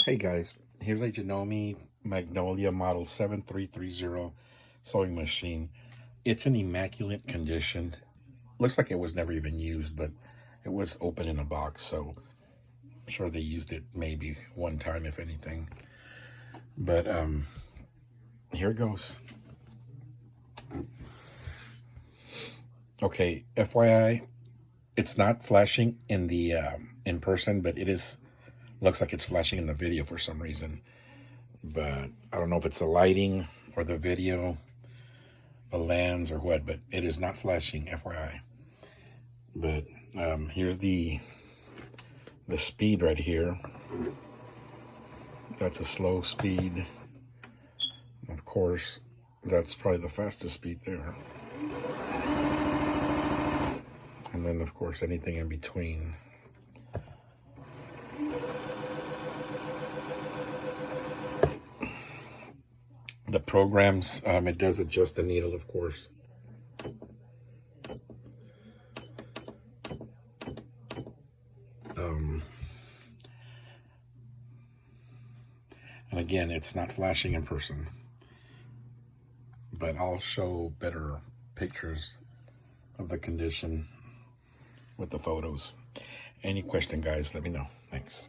Hey guys, here's a Janome Magnolia model 7330 sewing machine. It's in immaculate condition. Looks like it was never even used, but it was open in a box, so I'm sure they used it maybe one time, if anything. But here it goes. Okay, FYI, it's not flashing in the in person, but it is. Looks like it's flashing in the video for some reason. But I don't know if it's the lighting or the video, the lens or what, but it is not flashing, FYI. But here's the speed right here. That's a slow speed. Of course, that's probably the fastest speed there. And then, of course, anything in between. The programs, it does adjust the needle, of course. And again, it's not flashing in person, but I'll show better pictures of the condition with the photos. Any question, guys, let me know. Thanks.